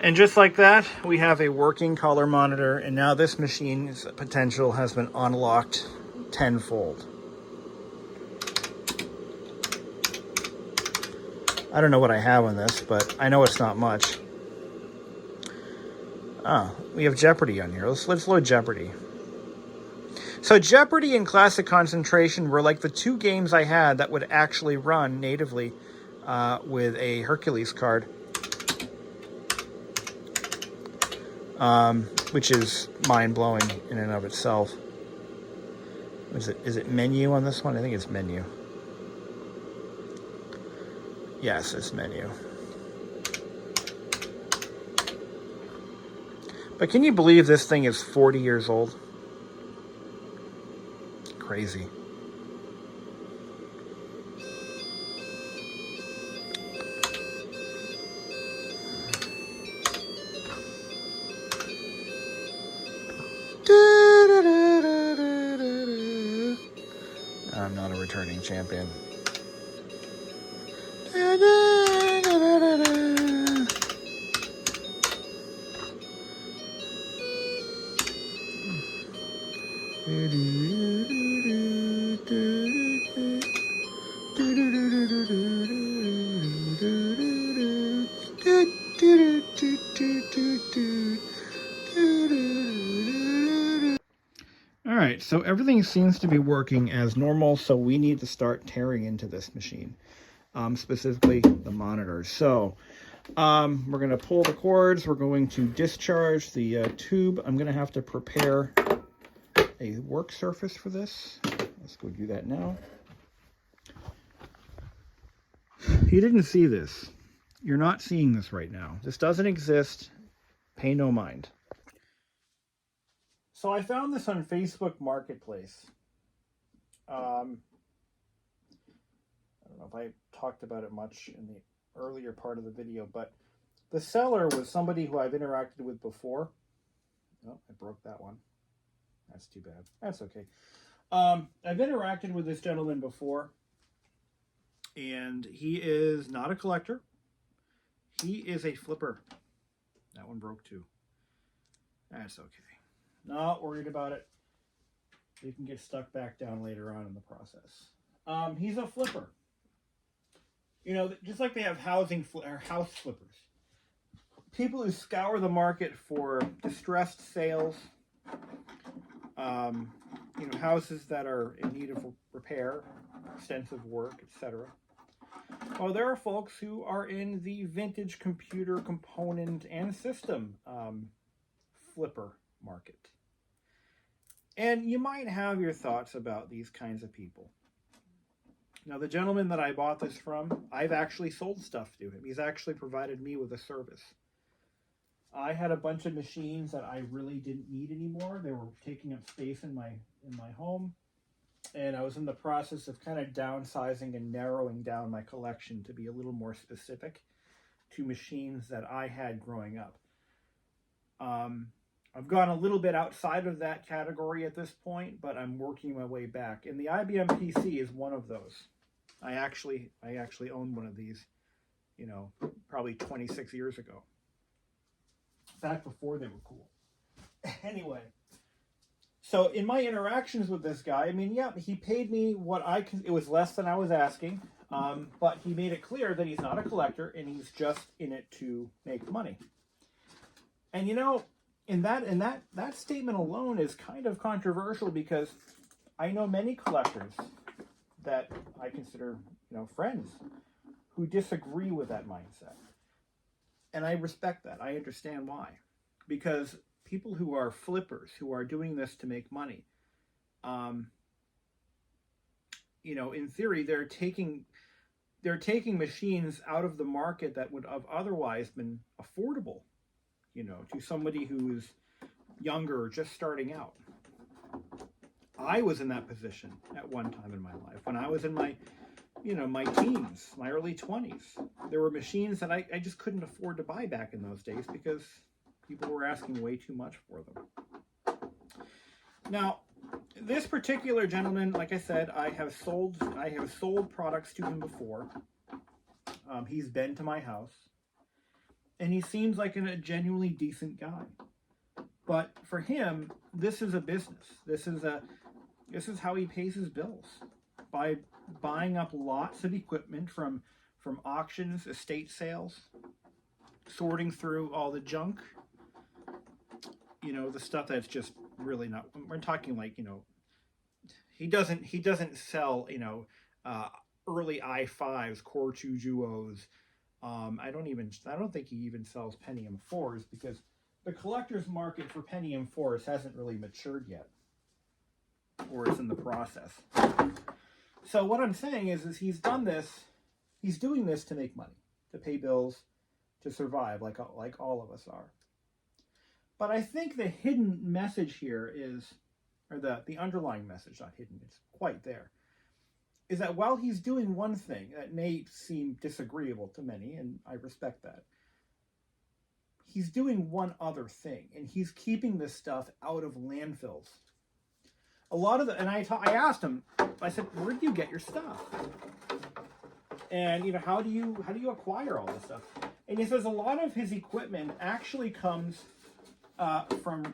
And just like that, we have a working color monitor, and now this machine's potential has been unlocked tenfold. I don't know what I have on this, but I know it's not much. Oh, we have Jeopardy on here. Let's load Jeopardy. So Jeopardy and Classic Concentration were like the two games I had that would actually run natively with a Hercules card, which is mind-blowing in and of itself. Is it menu on this one? I think it's menu. Yes, it's menu. But can you believe this thing is 40 years old? Crazy. I'm not a returning champion. All right, so everything seems to be working as normal, so we need to start tearing into this machine, specifically the monitors. So we're going to pull the cords. We're going to discharge the tube. I'm going to have to prepare a work surface for this. Let's go do that now. You didn't see this. You're not seeing this right now. This doesn't exist. Pay no mind. So I found this on Facebook Marketplace. I don't know if I talked about it much in the earlier part of the video, but the seller was somebody who I've interacted with before. Oh, I broke that one. That's too bad. That's okay. I've interacted with this gentleman before, and he is not a collector. He is a flipper. That one broke too. That's okay. Not worried about it. We can get stuck back down later on in the process. He's a flipper. You know, just like they have house flippers. People who scour the market for distressed sales, you know, houses that are in need of repair, extensive work, etc. Well, there are folks who are in the vintage computer component and system flipper market. And you might have your thoughts about these kinds of people. Now, the gentleman that I bought this from, I've actually sold stuff to him. He's actually provided me with a service. I had a bunch of machines that I really didn't need anymore. They were taking up space in my home. And I was in the process of kind of downsizing and narrowing down my collection to be a little more specific to machines that I had growing up. I've gone a little bit outside of that category at this point, but I'm working my way back. And the IBM PC is one of those. I actually owned one of these, you know, probably 26 years ago. Back before they were cool. Anyway, so in my interactions with this guy, I mean, yeah, he paid me it was less than I was asking, but he made it clear that he's not a collector and he's just in it to make money. And you know, in that statement alone is kind of controversial, because I know many collectors that I consider, you know, friends who disagree with that mindset. And I respect that. I understand why. Because people who are flippers, who are doing this to make money, you know, in theory, they're taking machines out of the market that would have otherwise been affordable, you know, to somebody who's younger or just starting out. I was in that position at one time in my life when I was in my teens, my early 20s. There were machines that I just couldn't afford to buy back in those days because people were asking way too much for them. Now, this particular gentleman, like I said, I have sold products to him before. He's been to my house. and he seems like a genuinely decent guy. But for him, this is a business. This is how he pays his bills, by buying up lots of equipment from auctions, estate sales, sorting through all the junk, the stuff that's just really not. We're talking like, he doesn't sell, early i5s, Core 2 Duos. I don't think he even sells Pentium 4s, because the collector's market for Pentium 4s hasn't really matured yet, or is in the process. So what I'm saying is he's doing this to make money, to pay bills, to survive, like all of us are. But I think the hidden message here is, or the underlying message, not hidden, it's quite there, is that while he's doing one thing that may seem disagreeable to many, and I respect that, he's doing one other thing, and he's keeping this stuff out of landfills. A lot of and I asked him, I said, where do you get your stuff? And how do you acquire all this stuff? And he says a lot of his equipment actually comes from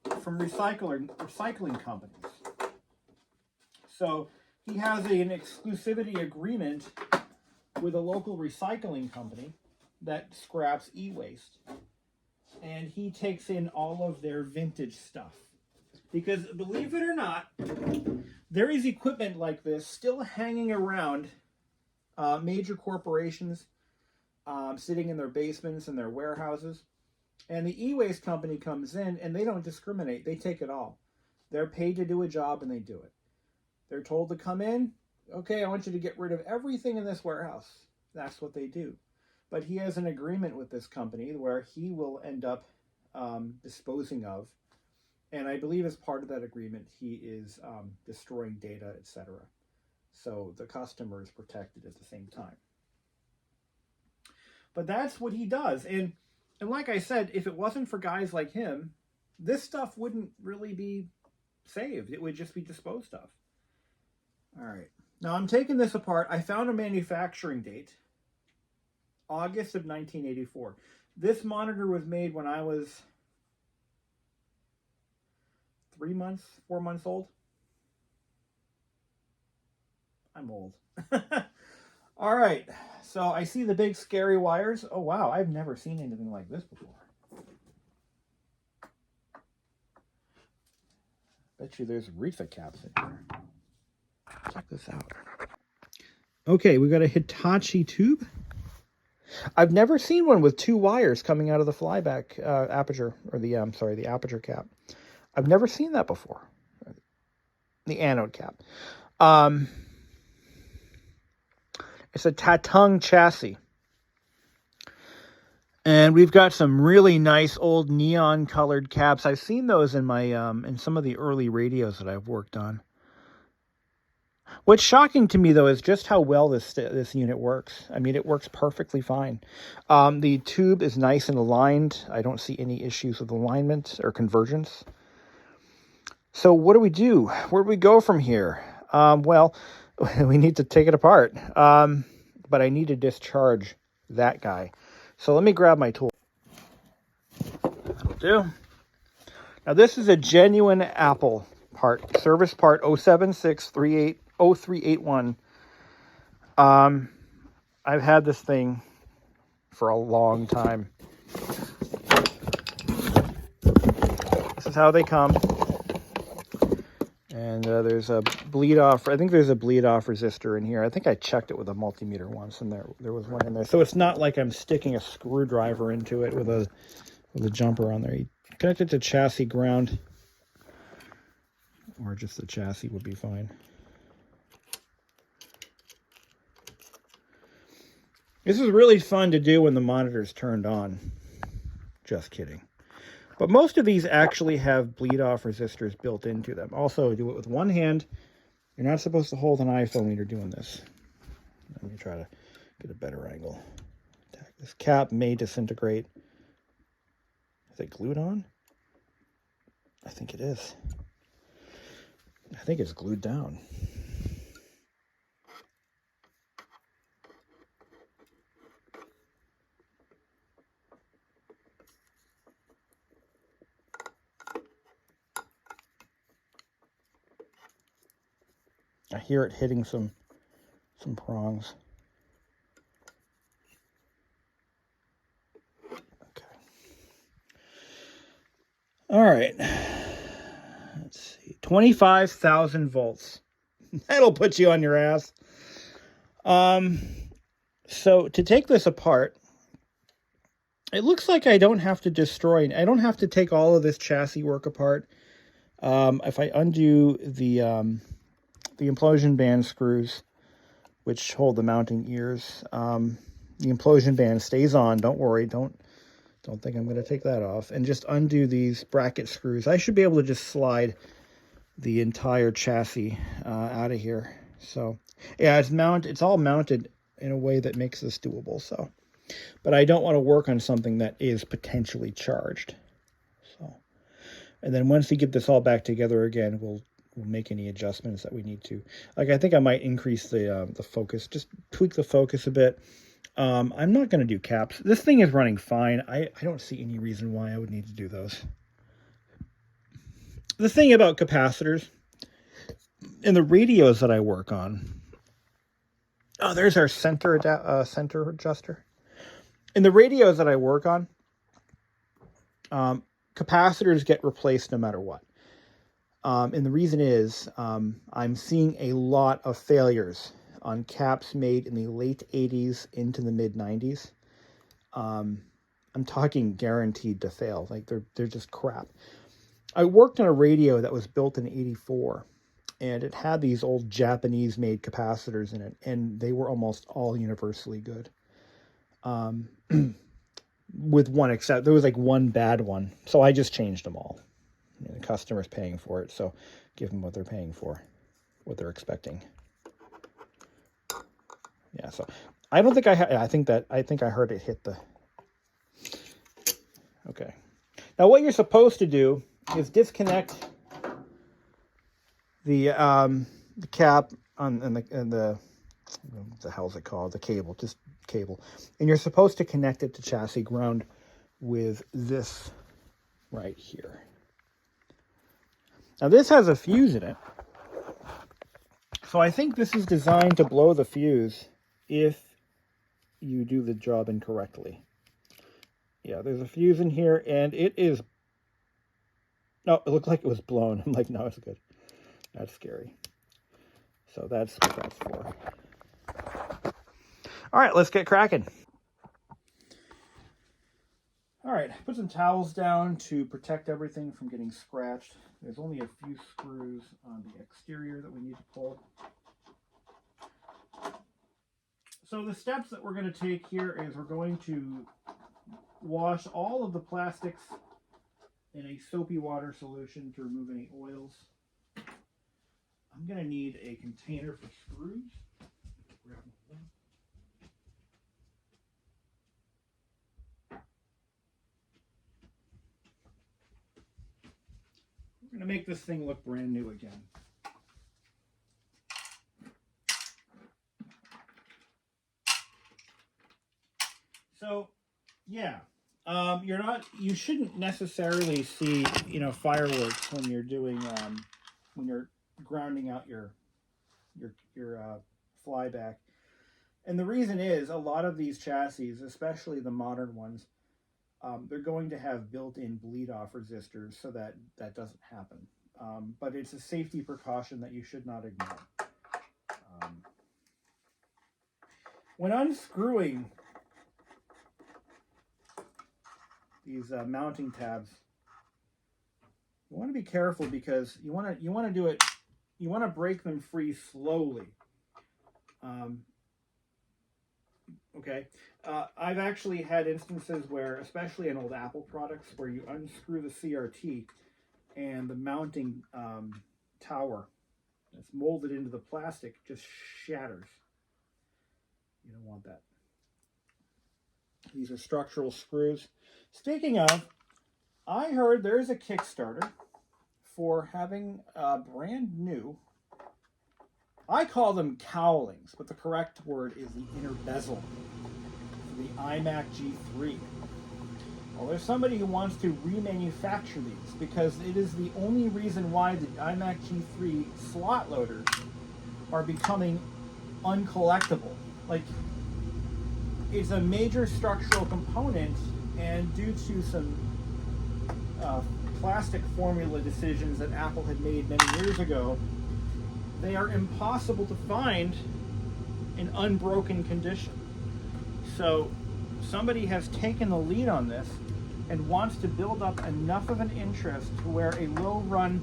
recycling companies. So he has an exclusivity agreement with a local recycling company that scraps e-waste, and he takes in all of their vintage stuff. Because believe it or not, there is equipment like this still hanging around major corporations, sitting in their basements and their warehouses. And the e-waste company comes in and they don't discriminate. They take it all. They're paid to do a job and they do it. They're told to come in. Okay, I want you to get rid of everything in this warehouse. That's what they do. But he has an agreement with this company where he will end up disposing of. And I believe as part of that agreement, he is destroying data, etc. So the customer is protected at the same time. But that's what he does. And like I said, if it wasn't for guys like him, this stuff wouldn't really be saved. It would just be disposed of. All right. Now I'm taking this apart. I found a manufacturing date, August of 1984. This monitor was made when I was 4 months old. I'm old. All right. So I see the big scary wires. Oh, wow. I've never seen anything like this before. Bet you there's reefer caps in here. Check this out. Okay, we got a Hitachi tube. I've never seen one with two wires coming out of the flyback aperture, or the aperture cap. I've never seen that before. The anode cap. It's a Tatung chassis. And we've got some really nice old neon colored caps. I've seen those in my in some of the early radios that I've worked on. What's shocking to me, though, is just how well this unit works. I mean, it works perfectly fine. The tube is nice and aligned. I don't see any issues with alignment or convergence. So what do we do? Where do we go from here? Well, we need to take it apart. But I need to discharge that guy. So let me grab my tool. That'll do. Now this is a genuine Apple part, service part 076380381. I've had this thing for a long time. This is how they come. And there's a bleed off. I think there's a bleed off resistor in here. I think I checked it with a multimeter once, and there was one in there. So it's not like I'm sticking a screwdriver into it with a jumper on there. You connect it to chassis ground, or just the chassis would be fine. This is really fun to do when the monitor's turned on. Just kidding. But most of these actually have bleed-off resistors built into them. Also, do it with one hand. You're not supposed to hold an iPhone when you're doing this. Let me try to get a better angle. This cap may disintegrate. Is it glued on? I think it is. I think it's glued down. I hear it hitting some prongs. Okay. All right. Let's see. 25,000 volts. That'll put you on your ass. So to take this apart, it looks like I don't have to take all of this chassis work apart. If I undo the implosion band screws, which hold the mounting ears, the implosion band stays on. Don't worry. Don't think I'm going to take that off. And just undo these bracket screws. I should be able to just slide the entire chassis out of here. So yeah, it's all mounted in a way that makes this doable. So, but I don't want to work on something that is potentially charged. So, and then once we get this all back together again, we'll make any adjustments that we need to. Like, I think I might increase the focus, just tweak the focus a bit. I'm not going to do caps. This thing is running fine. I don't see any reason why I would need to do those. The thing about capacitors in the radios that I work on, oh, there's our center adjuster. In the radios that I work on, capacitors get replaced no matter what. And the reason is I'm seeing a lot of failures on caps made in the late 80s into the mid 90s. I'm talking guaranteed to fail. Like, they're just crap. I worked on a radio that was built in 84, and it had these old Japanese-made capacitors in it, and they were almost all universally good. With one except, there was like one bad one, so I just changed them all. You know, the customer's paying for it, so give them what they're paying for, what they're expecting. Yeah, so I don't think I think I heard it hit the. Okay. Now what you're supposed to do is disconnect the cap and the what the hell's it called? The cable, just cable. And you're supposed to connect it to chassis ground with this right here. Now this has a fuse in it. So I think this is designed to blow the fuse if you do the job incorrectly. Yeah, there's a fuse in here, and it is... No, it looked like it was blown. I'm like, no, it's good. That's scary. So that's what that's for. All right, let's get cracking. All right, put some towels down to protect everything from getting scratched. There's only a few screws on the exterior that we need to pull. So the steps that we're going to take here is we're going to wash all of the plastics in a soapy water solution to remove any oils. I'm going to need a container for screws. We're going to make this thing look brand new again. So, yeah, you shouldn't necessarily see, fireworks when you're doing, when you're grounding out your flyback. And the reason is a lot of these chassis, especially the modern ones, they're going to have built-in bleed-off resistors so that doesn't happen. But it's a safety precaution that you should not ignore. When unscrewing these mounting tabs, you want to be careful because you want to do it. You want to break them free slowly. Okay, I've actually had instances where, especially in old Apple products, where you unscrew the CRT and the mounting tower that's molded into the plastic just shatters. You don't want that. These are structural screws. Speaking of, I heard there's a Kickstarter for having a brand new, I call them cowlings, but the correct word is the inner bezel for the iMac G3. Well, there's somebody who wants to remanufacture these because it is the only reason why the iMac G3 slot loaders are becoming uncollectible. Like, it's a major structural component, and due to some plastic formula decisions that Apple had made many years ago, they are impossible to find in unbroken condition. So somebody has taken the lead on this and wants to build up enough of an interest to where a low run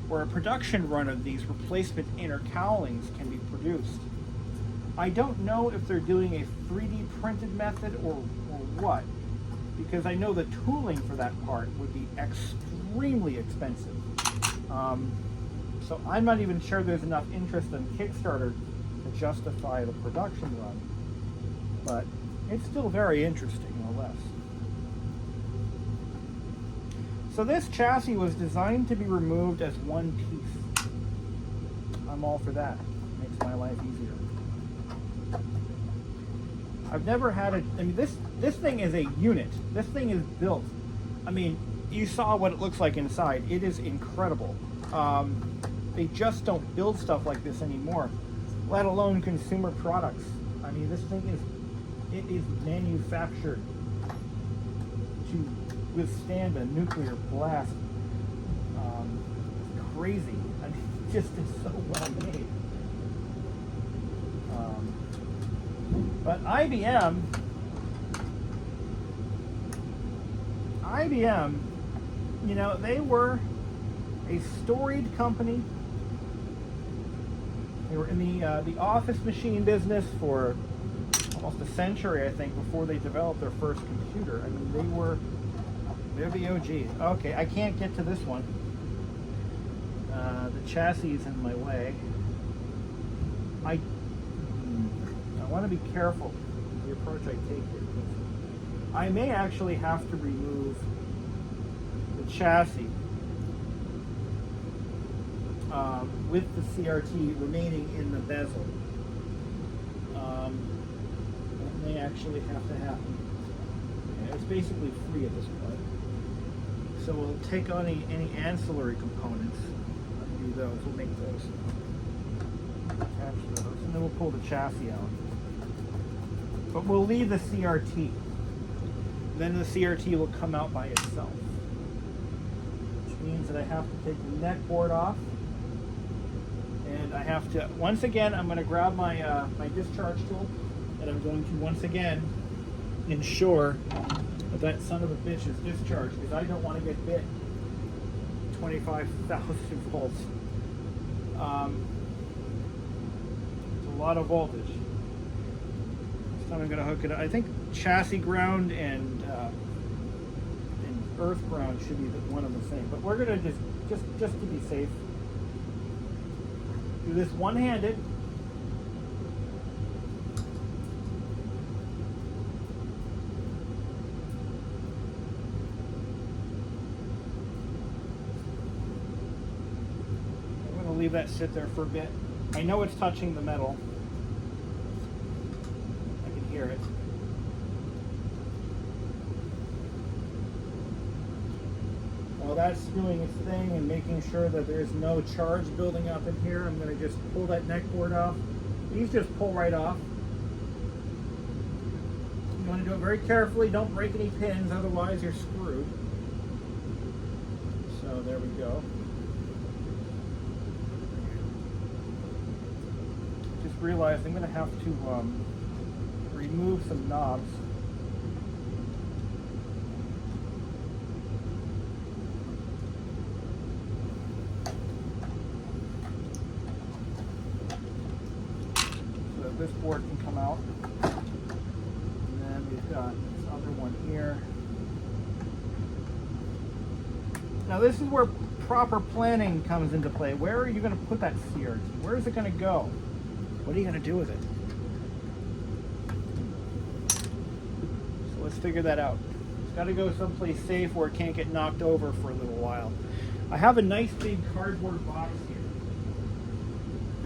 or a production run of these replacement inner cowlings can be produced. I don't know if they're doing a 3D printed method or what, because I know the tooling for that part would be extremely expensive. So I'm not even sure there's enough interest on Kickstarter to justify the production run, but it's still very interesting, no less. So this chassis was designed to be removed as one piece. I'm all for that. Makes my life easier. I've never had a, I mean, this thing is a unit. This thing is built. I mean, you saw what it looks like inside. It is incredible. They just don't build stuff like this anymore, let alone consumer products. I mean, this thing is manufactured to withstand a nuclear blast. It's crazy. I mean, it just is so well made. But IBM, you know, they were a storied company. They were in the office machine business for almost a century, I think, before they developed their first computer. I mean, they're the OGs. Okay, I can't get to this one. The chassis is in my way. I want to be careful with the approach I take here. I may actually have to remove the chassis with the CRT remaining in the bezel. That may actually have to happen. Yeah, it's basically free at this point. So we'll take on any ancillary components, undo those, we'll make those, attach those, and then we'll pull the chassis out. But we'll leave the CRT. Then the CRT will come out by itself, which means that I have to take the neck board off, and I have to, once again, I'm going to grab my my discharge tool, and I'm going to once again ensure that son of a bitch is discharged, because I don't want to get bit 25,000 volts. It's a lot of voltage. This time I'm going to hook it up. I think chassis ground and earth ground should be one and the same, but we're going to just to be safe, do this one-handed. Leave that sit there for a bit. I know it's touching the metal. I can hear it. While that's doing its thing and making sure that there's no charge building up in here, I'm going to just pull that neck board off. These just pull right off. You want to do it very carefully. Don't break any pins, otherwise you're screwed. So there we go. Realize I'm going to have to remove some knobs. So that this board can come out. And then we've got this other one here. Now this is where proper planning comes into play. Where are you going to put that CRT? Where is it going to go? What are you going to do with it? So let's figure that out. It's got to go someplace safe where it can't get knocked over for a little while. I have a nice big cardboard box here.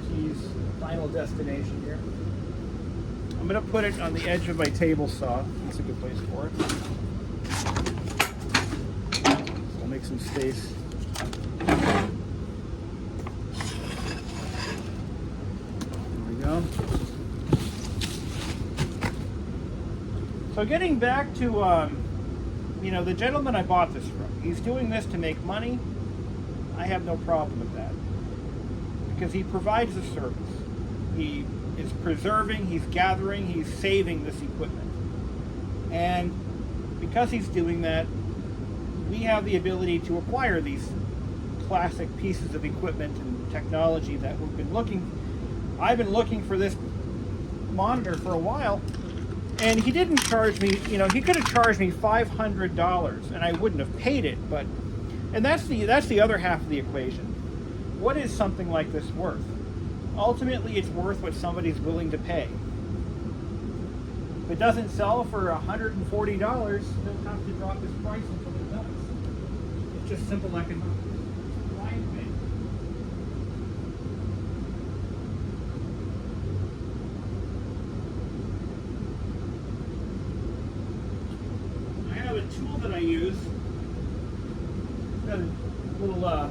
Geez, final destination here. I'm going to put it on the edge of my table saw. That's a good place for it. So I'll make some space. So getting back to, you know, the gentleman I bought this from, he's doing this to make money. I have no problem with that, because he provides a service. He is preserving, he's gathering, he's saving this equipment. And because he's doing that, we have the ability to acquire these classic pieces of equipment and technology that I've been looking for this monitor for a while, and he didn't charge me, you know, he could have charged me $500 and I wouldn't have paid it, but, and that's the other half of the equation. What is something like this worth? Ultimately, it's worth what somebody's willing to pay. If it doesn't sell for $140, they'll have to drop this price until it does. It's just simple economics. I have a tool that I use. Got a little,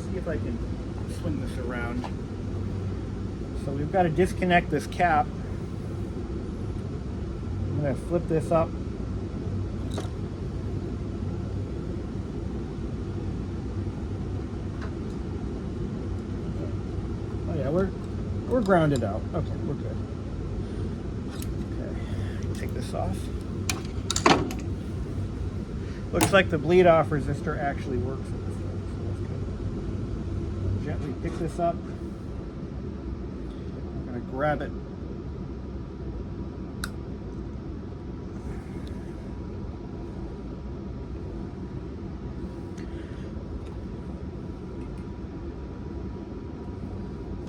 see if I can swing this around. So we've got to disconnect this cap. I'm going to flip this up. Oh yeah, we're grounded out. Okay, we're good. Okay, take this off. Looks like the bleed off resistor actually works in this thing, so that's good. Gently pick this up. I'm going to grab it.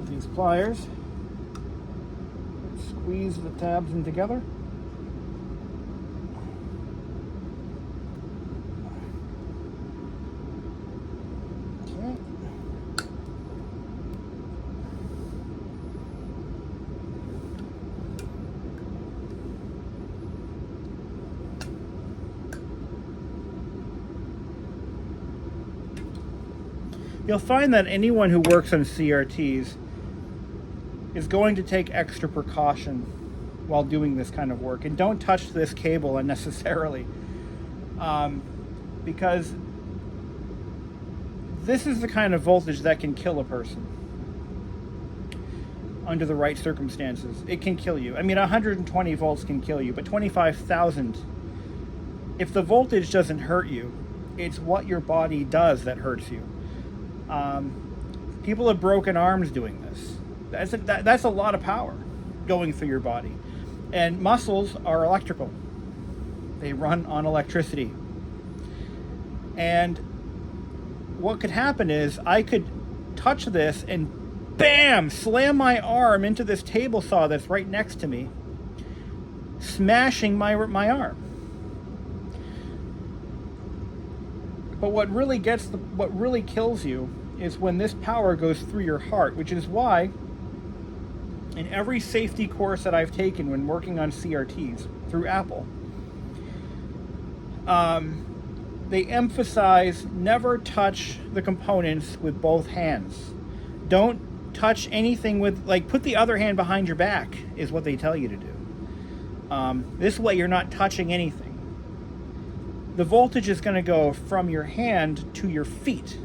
With these pliers, squeeze the tabs in together. You'll find that anyone who works on CRTs is going to take extra precaution while doing this kind of work. And don't touch this cable unnecessarily, because this is the kind of voltage that can kill a person under the right circumstances. It can kill you. I mean, 120 volts can kill you, but 25,000, if the voltage doesn't hurt you, it's what your body does that hurts you. People have broken arms doing this. That's a lot of power going through your body. And muscles are electrical. They run on electricity. And what could happen is I could touch this and bam, slam my arm into this table saw that's right next to me, smashing my arm. But what really kills you is when this power goes through your heart, which is why in every safety course that I've taken when working on CRTs through Apple, they emphasize never touch the components with both hands. Don't touch anything with, like, put the other hand behind your back is what they tell you to do. This way you're not touching anything. The voltage is going to go from your hand to your feet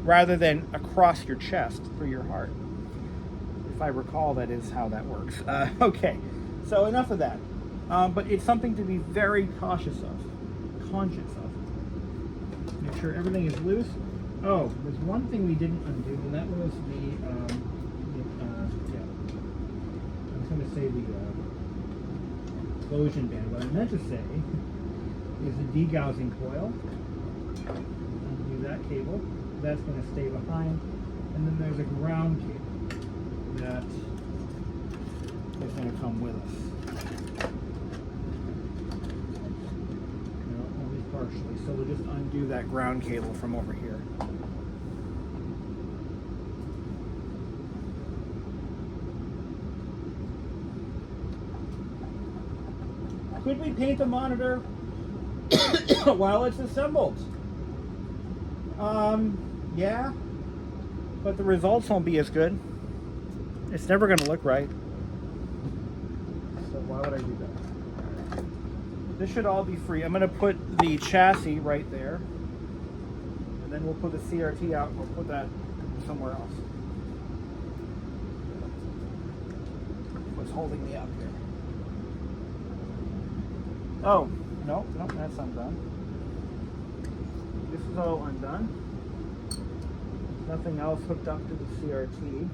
rather than across your chest through your heart. If I recall, that is how that works. Okay, so enough of that. But it's something to be very conscious of. Make sure everything is loose. Oh, there's one thing we didn't undo, and that was I was going to say the explosion band. What I meant to say is the degaussing coil. Undo that cable. That's going to stay behind. And then there's a ground cable that is going to come with us. No, only partially. So we'll just undo that ground cable from over here. Could we paint the monitor while it's assembled? Yeah, but the results won't be as good. It's never going to look right. So why would I do that? This should all be free. I'm going to put the chassis right there, and then we'll put the CRT out and we'll put that somewhere else. What's holding me up here? Oh, no, that's undone. This is all undone. Nothing else hooked up to the CRT.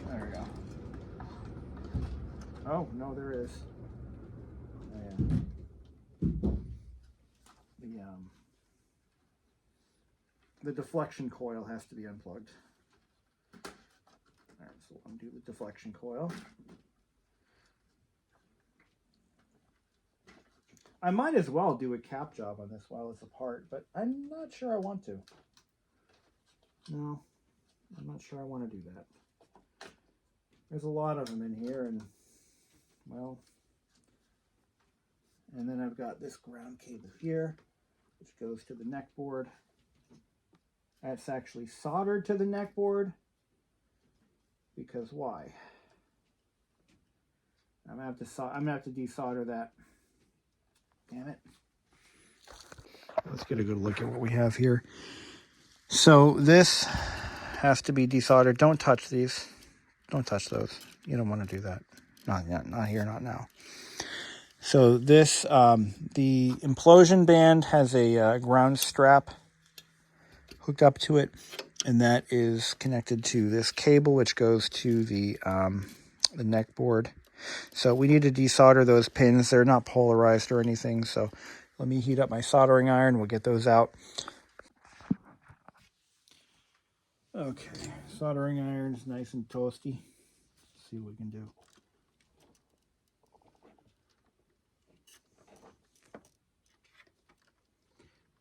There we go. Oh, no, there is. The deflection coil has to be unplugged. All right, so we'll undo the deflection coil. I might as well do a cap job on this while it's apart, but I'm not sure I want to. No, I'm not sure I want to do that. There's a lot of them in here, and well, and then I've got this ground cable here, which goes to the neck board. That's actually soldered to the neck board, because why? I'm gonna have to desolder that. Damn it. Let's get a good look at what we have here. So this has to be desoldered. Don't touch these. Don't touch those. You don't want to do that. Not here, not now. So this, the implosion band has a ground strap hooked up to it, and that is connected to this cable, which goes to the neck board. So we need to desolder those pins. They're not polarized or anything, so let me heat up my soldering iron. We'll get those out. Okay, soldering iron's nice and toasty. Let's see what we can do.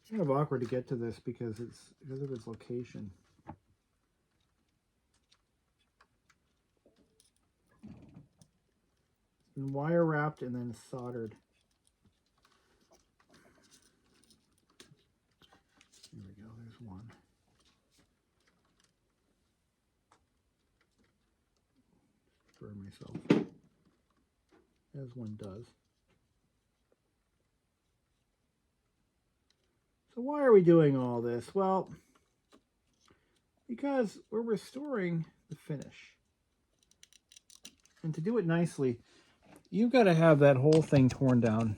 It's kind of awkward to get to this because of its location. It's been wire wrapped and then soldered. Here we go, there's one. Burn myself, as one does. So why are we doing all this? Well, because we're restoring the finish. And to do it nicely, you've got to have that whole thing torn down.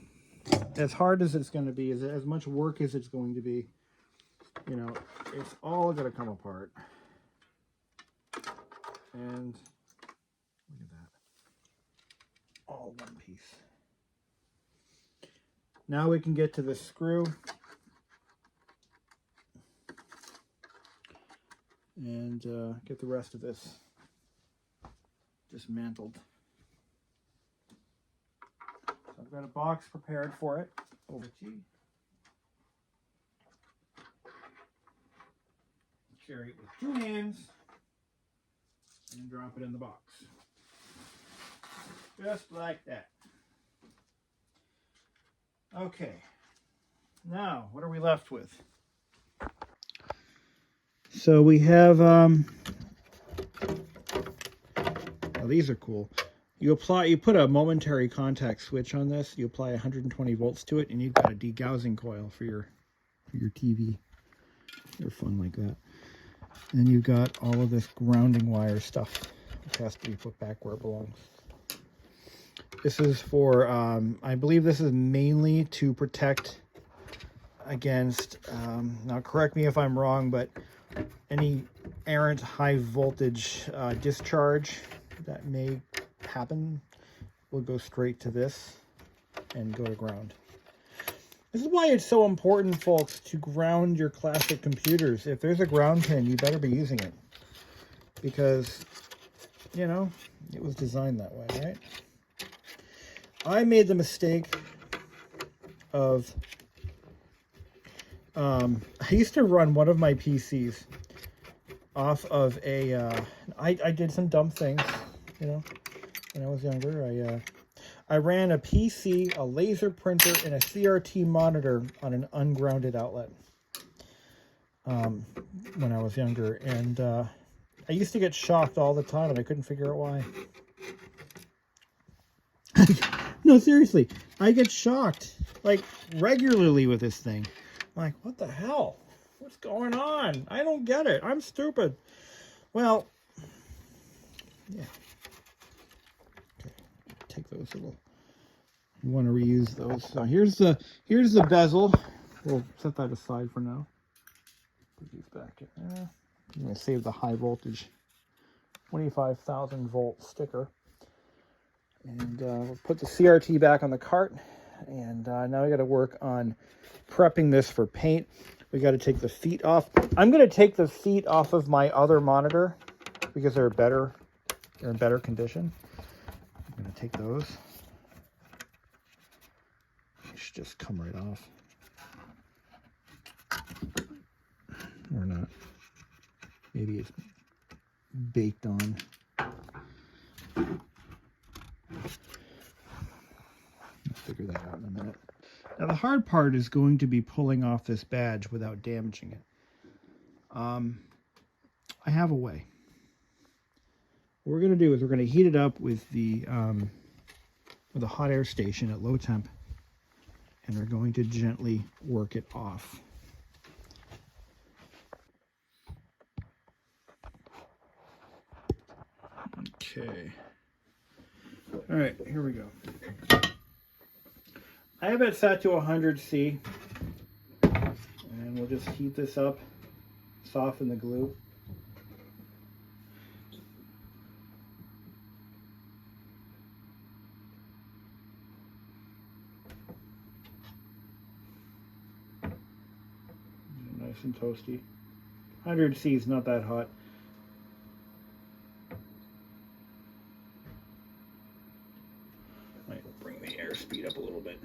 As hard as it's going to be, as much work as it's going to be, you know, it's all going to come apart. And look at that. All one piece. Now we can get to the screw. And get the rest of this dismantled. So I've got a box prepared for it. Over to you. Carry it with 2 hands and drop it in the box. Just like that. Okay. Now, what are we left with? So we have, oh, these are cool. You put a momentary contact switch on this. You apply 120 volts to it, and you've got a degaussing coil for your TV. They're fun like that. And you've got all of this grounding wire stuff, which has to be put back where it belongs. This is for, I believe this is mainly to protect against, now correct me if I'm wrong, but any errant high voltage discharge that may happen will go straight to this and go to ground. This is why it's so important, folks, to ground your classic computers. If there's a ground pin, you better be using it, because, you know, it was designed that way, right? I made the mistake of, I used to run one of my PCs off of a, I did some dumb things, you know, when I was younger. I ran a PC, a laser printer, and a CRT monitor on an ungrounded outlet when I was younger. And I used to get shocked all the time, and I couldn't figure out why. No, seriously, I get shocked like regularly with this thing. I'm like, what the hell? What's going on? I don't get it. I'm stupid. Well, yeah. Okay, take those little. You want to reuse those. So here's the bezel. We'll set that aside for now. Put these back in there. I'm going to save the high voltage 25,000 volt sticker. And we'll put the CRT back on the cart. And now we got to work on prepping this for paint. We got to take the feet off. I'm going to take the feet off of my other monitor because they're in better condition. I'm going to take those. They should just come right off. Or not. Maybe it's baked on. I'll figure that out in a minute. Now the hard part is going to be pulling off this badge without damaging it. I have a way. What we're going to do is we're going to heat it up with the hot air station at low temp, and we're going to gently work it off. Okay. All right, here we go. I have it set to 100°C, and we'll just heat this up, soften the glue. Nice and toasty. 100°C is not that hot. Might bring the airspeed up a little bit.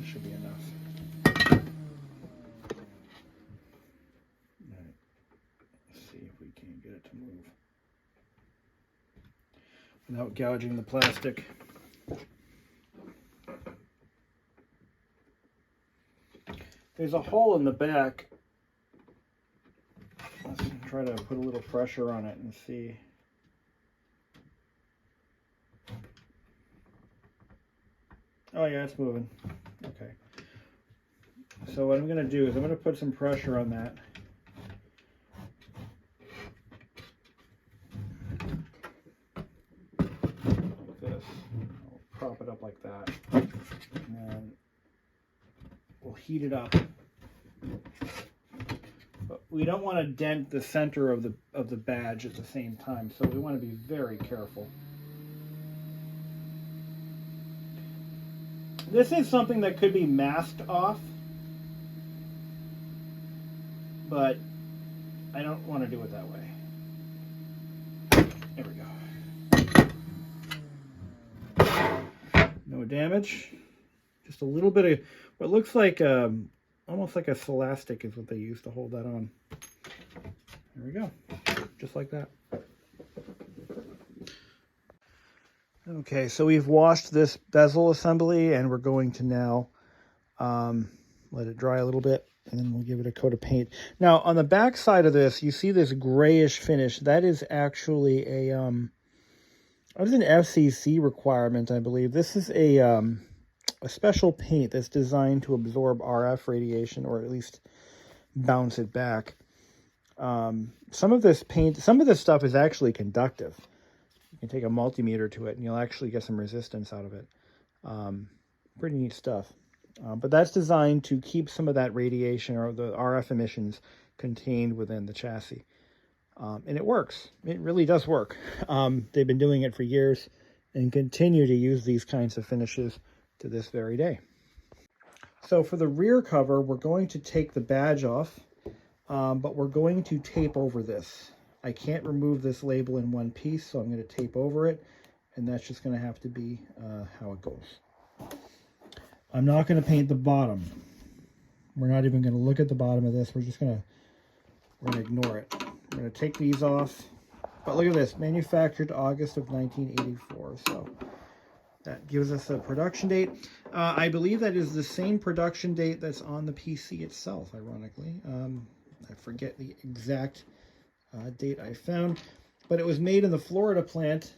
Should be enough. All right. Let's see if we can get it to move without gouging the plastic. There's a hole in the back. Let's try to put a little pressure on it and see. Oh yeah, it's moving. Okay. So what I'm going to do is I'm going to put some pressure on that. Like this. I'll prop it up like that. And we'll heat it up. But we don't want to dent the center of the badge at the same time, so we want to be very careful. This is something that could be masked off, but I don't want to do it that way. There we go. No damage. Just a little bit of what looks like almost like a celastic is what they use to hold that on. There we go. Just like that. Okay, so we've washed this bezel assembly, and we're going to now let it dry a little bit, and then we'll give it a coat of paint. Now, on the back side of this, you see this grayish finish. That is actually it was an FCC requirement, I believe. This is a special paint that's designed to absorb RF radiation, or at least bounce it back. Some of this stuff is actually conductive. You can take a multimeter to it and you'll actually get some resistance out of it. Pretty neat stuff. But that's designed to keep some of that radiation or the RF emissions contained within the chassis. And it works. It really does work. They've been doing it for years and continue to use these kinds of finishes to this very day. So for the rear cover, we're going to take the badge off, but we're going to tape over this. I can't remove this label in one piece, so I'm going to tape over it, and that's just going to have to be how it goes. I'm not going to paint the bottom. We're not even going to look at the bottom of this. We're going to ignore it. We're going to take these off. But look at this, manufactured August of 1984. So that gives us a production date. I believe that is the same production date that's on the PC itself, ironically. I forget the exact date I found, but it was made in the Florida plant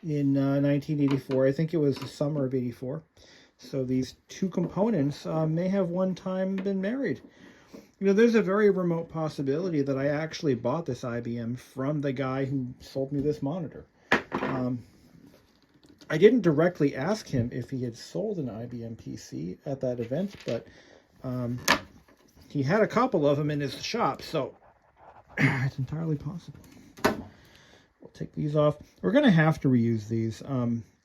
in 1984. I think it was the summer of 84. So these two components may have one time been married. You know, there's a very remote possibility that I actually bought this IBM from the guy who sold me this monitor. I didn't directly ask him if he had sold an IBM PC at that event, but he had a couple of them in his shop, so it's entirely possible. We'll take these off. We're going to have to reuse these.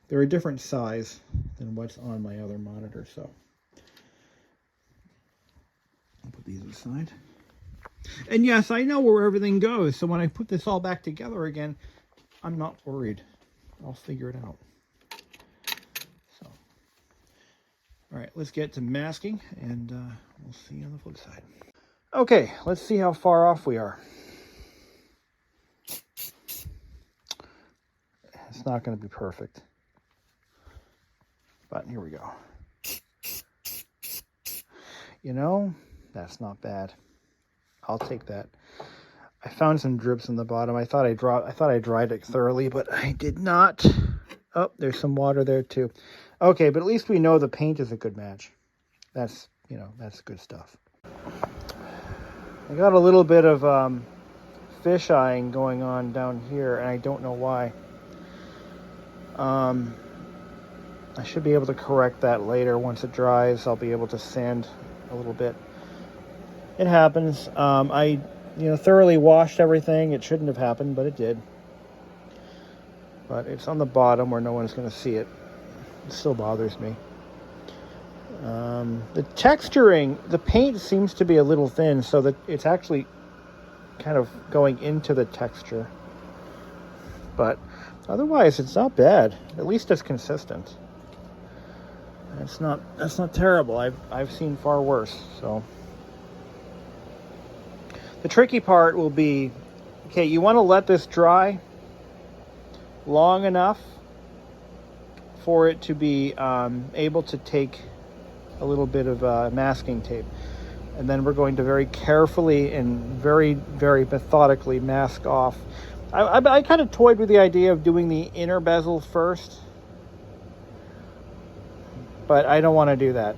They're a different size than what's on my other monitor, so I'll put these aside. And yes, I know where everything goes, so when I put this all back together again, I'm not worried. I'll figure it out. So, all right, let's get to masking, and we'll see you on the flip side. Okay, let's see how far off we are. It's not going to be perfect, but here we go. You know, that's not bad. I'll take that. I found some drips in the bottom. I thought I dried it thoroughly, but I did not. Oh, there's some water there too. Okay, but at least we know the paint is a good match. That's, you know, that's good stuff. I got a little bit of fish eyeing going on down here, and I don't know why. I should be able to correct that later. Once it dries, I'll be able to sand a little bit. It happens. I thoroughly washed everything. It shouldn't have happened, but it did. But it's on the bottom where no one's going to see it. It still bothers me. The texturing, the paint seems to be a little thin, so that it's actually kind of going into the texture. But otherwise, it's not bad. At least it's consistent. That's not terrible. I've seen far worse. So the tricky part will be, okay, you want to let this dry long enough for it to be able to take a little bit of masking tape. And then we're going to very carefully and very, very methodically mask off. I kind of toyed with the idea of doing the inner bezel first, but I don't want to do that.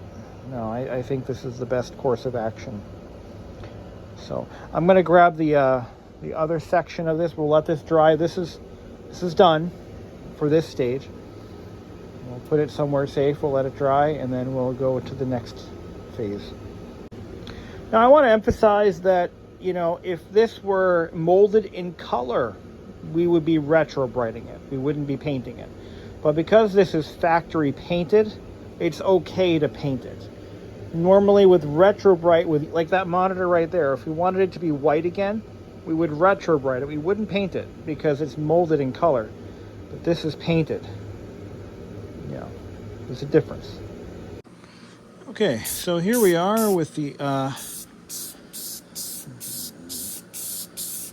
No, I think this is the best course of action. So I'm going to grab the other section of this. We'll let this dry. This is done for this stage. We'll put it somewhere safe. We'll let it dry, and then we'll go to the next phase. Now, I want to emphasize that, you know, if this were molded in color, we would be retro brighting it. We wouldn't be painting it. But because this is factory painted, it's okay to paint it. Normally with retro bright, with like that monitor right there, if we wanted it to be white again, we would retro bright it. We wouldn't paint it because it's molded in color. But this is painted. Yeah, there's a difference. Okay, so here we are with the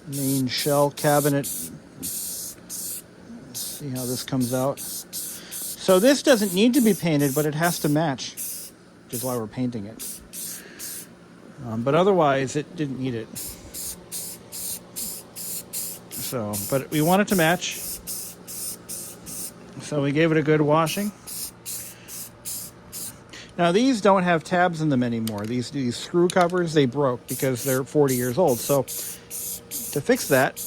main shell cabinet. Let's see how this comes out. So this doesn't need to be painted, but it has to match, which is why we're painting it. But otherwise, it didn't need it. So, but we want it to match. So we gave it a good washing. Now these don't have tabs in them anymore. These screw covers, they broke because they're 40 years old. So to fix that,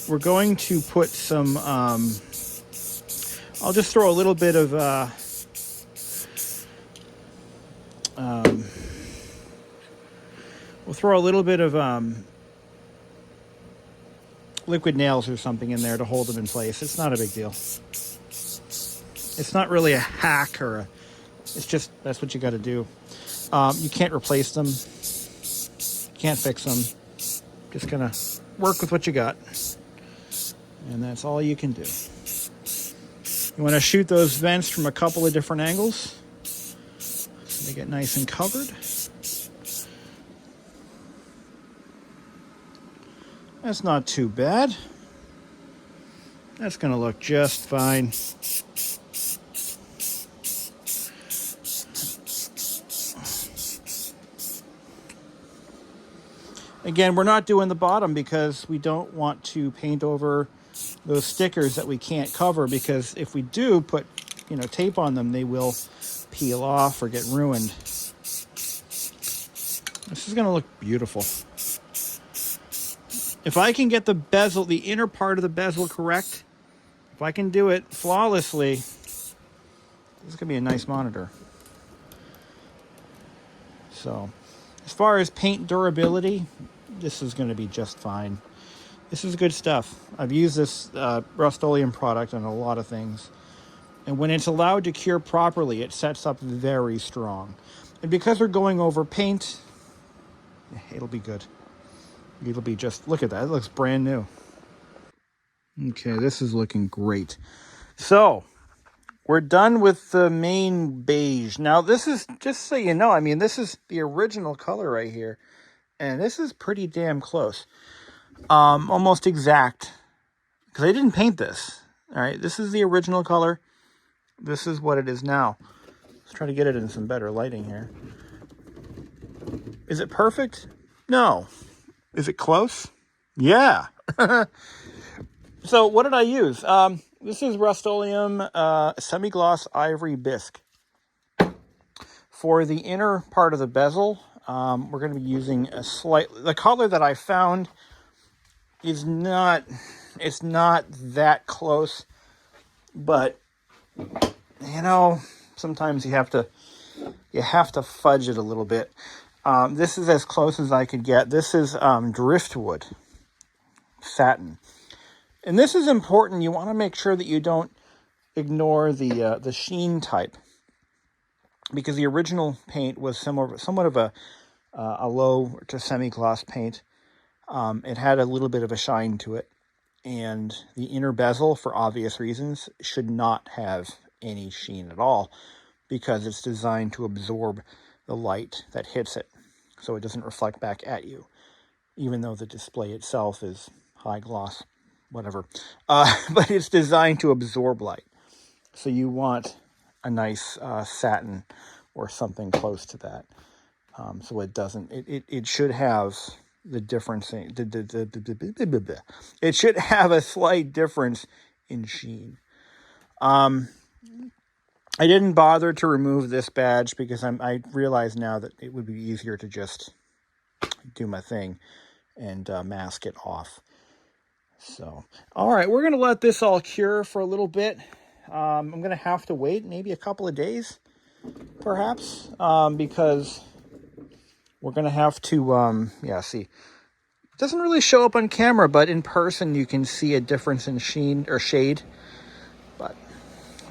we're going to put some, I'll just throw a little bit of, we'll throw a little bit of liquid nails or something in there to hold them in place. It's not a big deal. It's not really a hack or it's just, that's what you got to do. You can't replace them. Can't fix them. Just gonna work with what you got. And that's all you can do. You want to shoot those vents from a couple of different angles so they get nice and covered. That's not too bad. That's going to look just fine. Again, we're not doing the bottom because we don't want to paint over those stickers that we can't cover, because if we do put, tape on them, they will peel off or get ruined. This is going to look beautiful. If I can get the bezel, the inner part of the bezel correct, if I can do it flawlessly, this is going to be a nice monitor. So, as far as paint durability, this is going to be just fine. This is good stuff. I've used this Rust-Oleum product on a lot of things. And when it's allowed to cure properly, it sets up very strong. And because we're going over paint, it'll be good. It'll be just, look at that. It looks brand new. Okay, this is looking great. So, we're done with the main beige. Now, this is, just so you know, this is the original color right here. And this is pretty damn close. Almost exact, because I didn't paint this. All right, this is the original color. This is what it is now. Let's try to get it in some better lighting here. Is it perfect? No. Is it close? Yeah. So what did I use? This is Rust-Oleum semi-gloss ivory bisque. For the inner part of the bezel, we're going to be using the color that I found is not that close, but sometimes you have to fudge it a little bit. This is as close as I could get. This is driftwood satin, and this is important. You want to make sure that you don't ignore the sheen type, because the original paint was somewhat of a low to semi-gloss paint. It had a little bit of a shine to it, and the inner bezel, for obvious reasons, should not have any sheen at all, because it's designed to absorb the light that hits it, so it doesn't reflect back at you, even though the display itself is high gloss, whatever. But it's designed to absorb light, so you want a nice satin or something close to that, so it doesn't. It should have the difference. It should have a slight difference in sheen. I didn't bother to remove this badge because I realize now that it would be easier to just do my thing and mask it off. So, all right, we're going to let this all cure for a little bit. I'm going to have to wait maybe a couple of days, perhaps, because we're going to have to, see. It doesn't really show up on camera, but in person you can see a difference in sheen or shade. But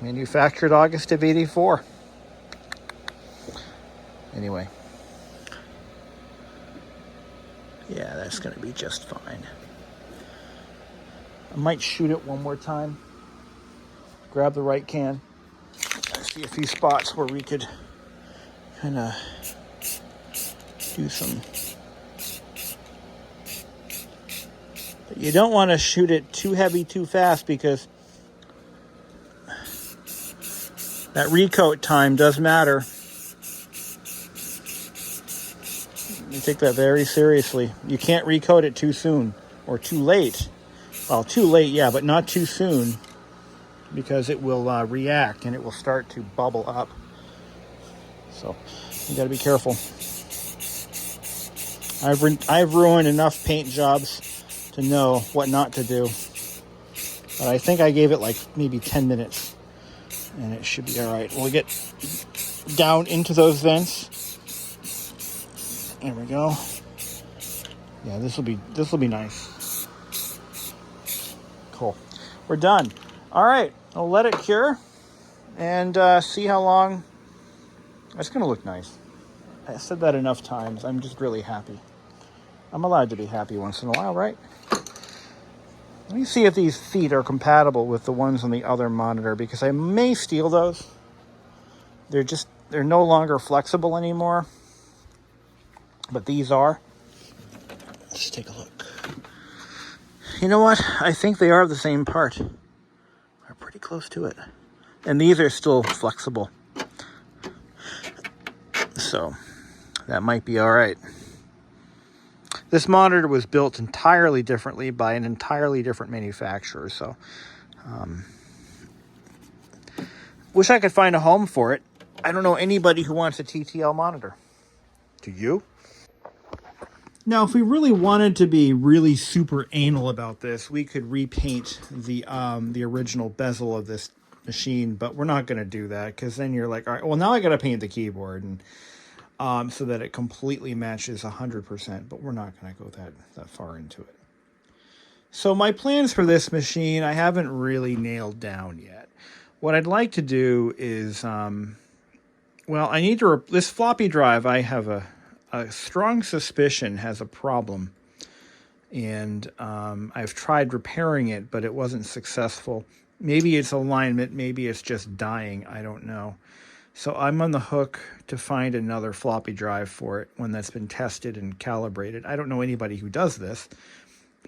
manufactured August of '84. Anyway. Yeah, that's going to be just fine. I might shoot it one more time. Grab the right can. I see a few spots where we could kind of do some. But you don't want to shoot it too heavy too fast, because that recoat time does matter. You take that very seriously. You can't recoat it too soon or too late. Well, too late, yeah, but not too soon, because it will react and it will start to bubble up. So you got to be careful. I've ruined enough paint jobs to know what not to do. But I think I gave it like maybe 10 minutes, and it should be all right. We'll get down into those vents. There we go. Yeah, this will be nice. Cool. We're done. All right, I'll let it cure and see how long. It's going to look nice. I said that enough times. I'm just really happy. I'm allowed to be happy once in a while, right? Let me see if these feet are compatible with the ones on the other monitor, because I may steal those. They're no longer flexible anymore, but these are. Let's take a look. You know what? I think they are the same part. We're pretty close to it. And these are still flexible. So that might be all right. This monitor was built entirely differently by an entirely different manufacturer. So wish I could find a home for it. I don't know anybody who wants a TTL monitor. Do you? Now, if we really wanted to be really super anal about this, we could repaint the original bezel of this machine, but we're not going to do that, because then you're like, all right, well, now I got to paint the keyboard, and so that it completely matches 100%, but we're not going to go that far into it. So my plans for this machine, I haven't really nailed down yet. What I'd like to do is, well, I need to, this floppy drive, I have a strong suspicion has a problem, and I've tried repairing it, but it wasn't successful. Maybe it's alignment, maybe it's just dying, I don't know. So I'm on the hook to find another floppy drive for it, one that's been tested and calibrated. I don't know anybody who does this,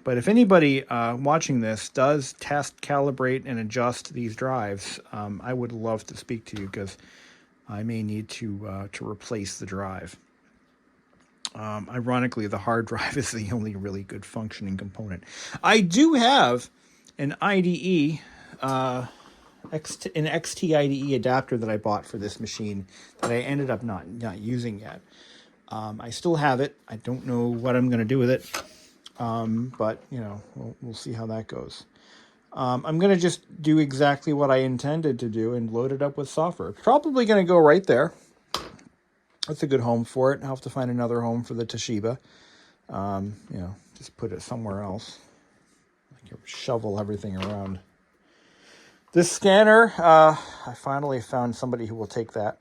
but if anybody watching this does test, calibrate, and adjust these drives, I would love to speak to you, because I may need to replace the drive. Ironically, the hard drive is the only really good functioning component. I do have an IDE, an XT IDE adapter that I bought for this machine that I ended up not using yet. I still have it. I don't know what I'm going to do with it, but you know, we'll see how that goes. I'm going to just do exactly what I intended to do and load it up with software. Probably going to go right there. That's a good home for it. I'll have to find another home for the Toshiba. You know, just put it somewhere else. Like shovel everything around. This scanner, I finally found somebody who will take that.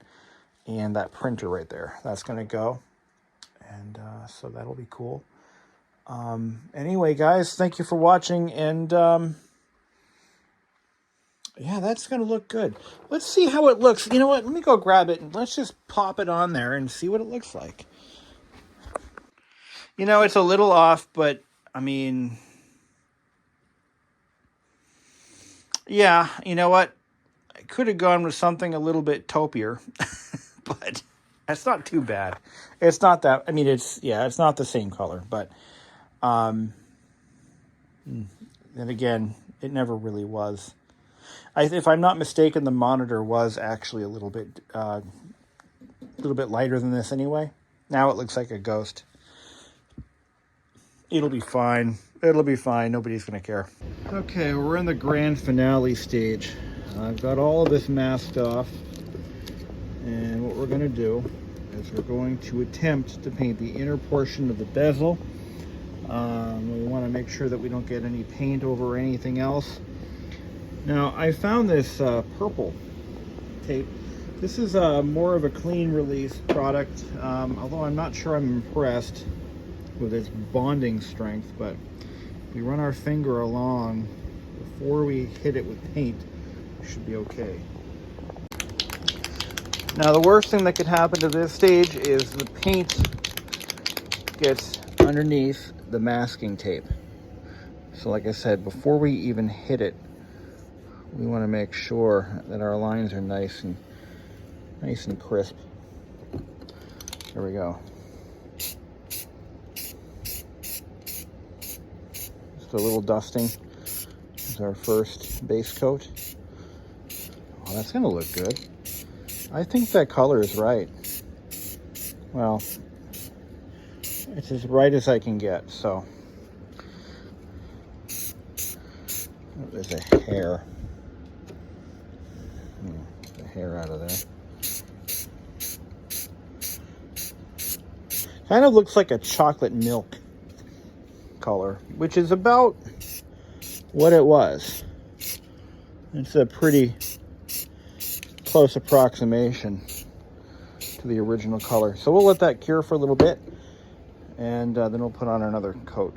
And that printer right there. That's going to go. And so that'll be cool. Anyway, guys, thank you for watching. And yeah, that's going to look good. Let's see how it looks. You know what? Let me go grab it and let's just pop it on there and see what it looks like. You know, it's a little off, but I mean, yeah, you know what? I could have gone with something a little bit taupier, but it's not too bad. It's not that, I mean, it's not the same color, but then again, it never really was. If I'm not mistaken, the monitor was actually a little bit lighter than this anyway. Now it looks like a ghost. It'll be fine. It'll be fine. Nobody's going to care. Okay, we're in the grand finale stage. I've got all of this masked off. And what we're going to do is we're going to attempt to paint the inner portion of the bezel. We want to make sure that we don't get any paint over anything else. Now, I found this purple tape. This is more of a clean release product, although I'm not sure I'm impressed with its bonding strength, but if we run our finger along before we hit it with paint, it should be okay. Now, the worst thing that could happen to this stage is the paint gets underneath the masking tape. So like I said, before we even hit it, we want to make sure that our lines are nice and crisp. There we go. Just a little dusting is our first base coat. Oh, that's going to look good. I think that color is right. Well, it's as right as I can get, so. Oh, there's a hair. The hair out of there. Kind of looks like a chocolate milk color, which is about what it was. It's a pretty close approximation to the original color. So we'll let that cure for a little bit, and then we'll put on another coat.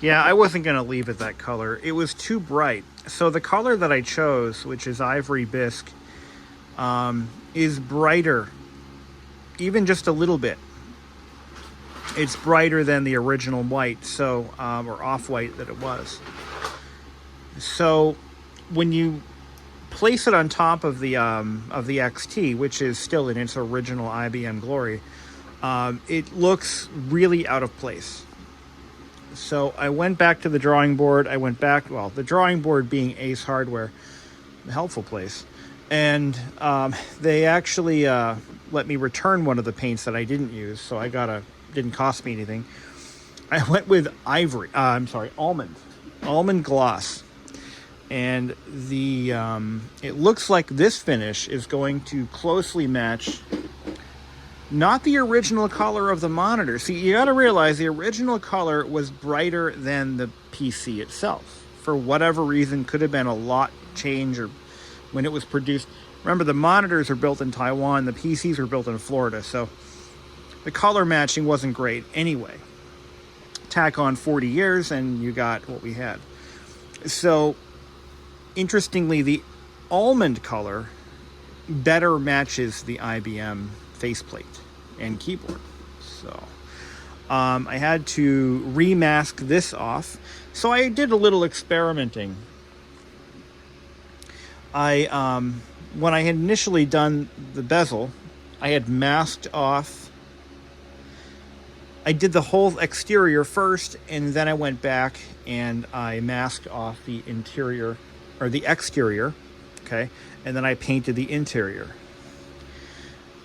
Yeah, I wasn't going to leave it that color. It was too bright. So the color that I chose, which is Ivory Bisque, is brighter, even just a little bit. It's brighter than the original white, so or off-white that it was. So when you place it on top of the XT, which is still in its original IBM glory, it looks really out of place. So I went back to the drawing board. I went back, well, the drawing board being Ace Hardware, a helpful place. And they actually let me return one of the paints that I didn't use, so I didn't cost me anything. I went with almond gloss. And it looks like this finish is going to closely match not the original color of the monitor. See, you got to realize the original color was brighter than the PC itself. For whatever reason, could have been a lot change or when it was produced. Remember, the monitors are built in Taiwan, the PCs are built in Florida, so the color matching wasn't great anyway. Tack on 40 years and you got what we had. So, interestingly, the almond color better matches the IBM faceplate and keyboard. So I had to remask this off. So I did a little experimenting. When I had initially done the bezel, I had masked off. I did the whole exterior first, and then I went back and I masked off the interior or the exterior, okay, and then I painted the interior.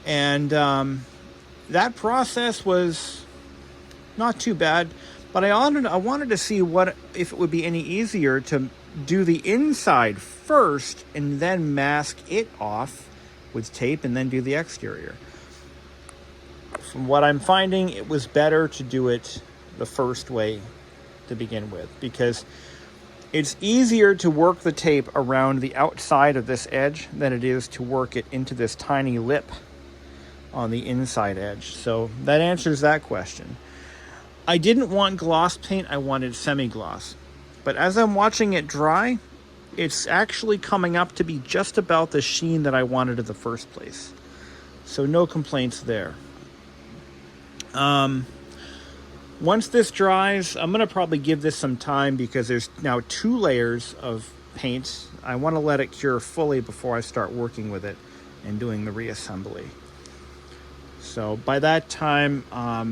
And that process was not too bad, but I wanted to see if it would be any easier to do the inside first and then mask it off with tape and then do the exterior. From what I'm finding, it was better to do it the first way to begin with, because it's easier to work the tape around the outside of this edge than it is to work it into this tiny lip on the inside edge. So that answers that question. I didn't want gloss paint, I wanted semi-gloss. But as I'm watching it dry, it's actually coming up to be just about the sheen that I wanted in the first place. So no complaints there. Once this dries, I'm going to probably give this some time because there's now 2 layers of paint. I want to let it cure fully before I start working with it and doing the reassembly. So by that time, I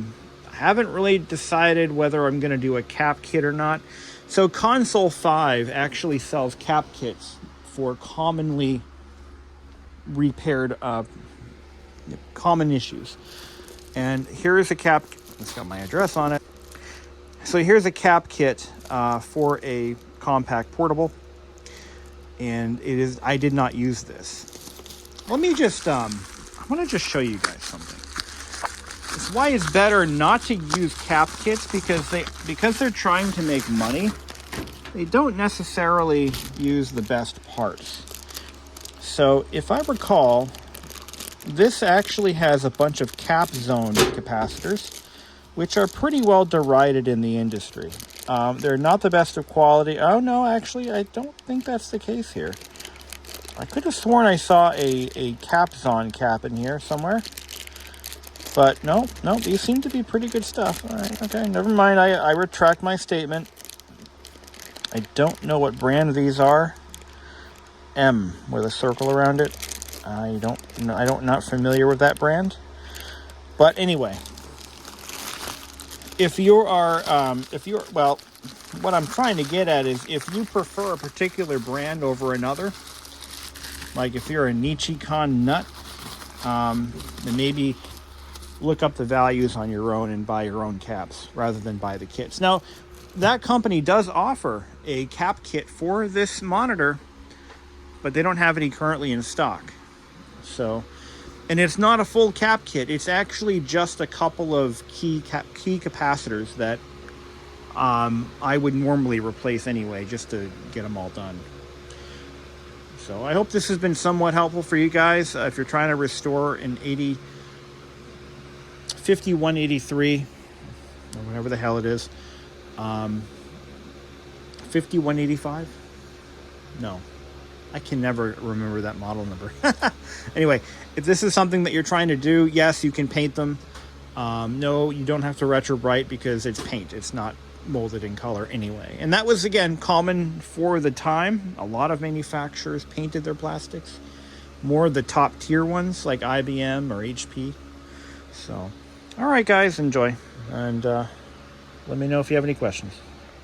haven't really decided whether I'm going to do a cap kit or not. So Console 5 actually sells cap kits for commonly repaired common issues. And here is a cap. It's got my address on it. So here's a cap kit for a compact portable, and it is. I did not use this. Let me just. I want to just show you guys something. It's why it's better not to use cap kits, because they're trying to make money. They don't necessarily use the best parts. So if I recall, this actually has a bunch of cap zone capacitors, which are pretty well derided in the industry. They're not the best of quality. Oh no, actually, I don't think that's the case here. I could have sworn I saw a Capzon cap in here somewhere. But no, these seem to be pretty good stuff. All right, okay, never mind. I retract my statement. I don't know what brand these are. M with a circle around it. I'm not familiar with that brand. But anyway, well, what I'm trying to get at is if you prefer a particular brand over another, like if you're a Nichicon nut, then maybe look up the values on your own and buy your own caps rather than buy the kits. Now, that company does offer a cap kit for this monitor, but they don't have any currently in stock. So, and it's not a full cap kit. It's actually just a couple of key capacitors that I would normally replace anyway, just to get them all done. So I hope this has been somewhat helpful for you guys. If you're trying to restore an 5183 or whatever the hell it is, 5185? No. I can never remember that model number. Anyway, if this is something that you're trying to do, yes, you can paint them. No, you don't have to retro bright because it's paint. It's not molded in color anyway. And that was, again, common for the time. A lot of manufacturers painted their plastics. More the top tier ones like IBM or HP. So, all right, guys, enjoy. And let me know if you have any questions.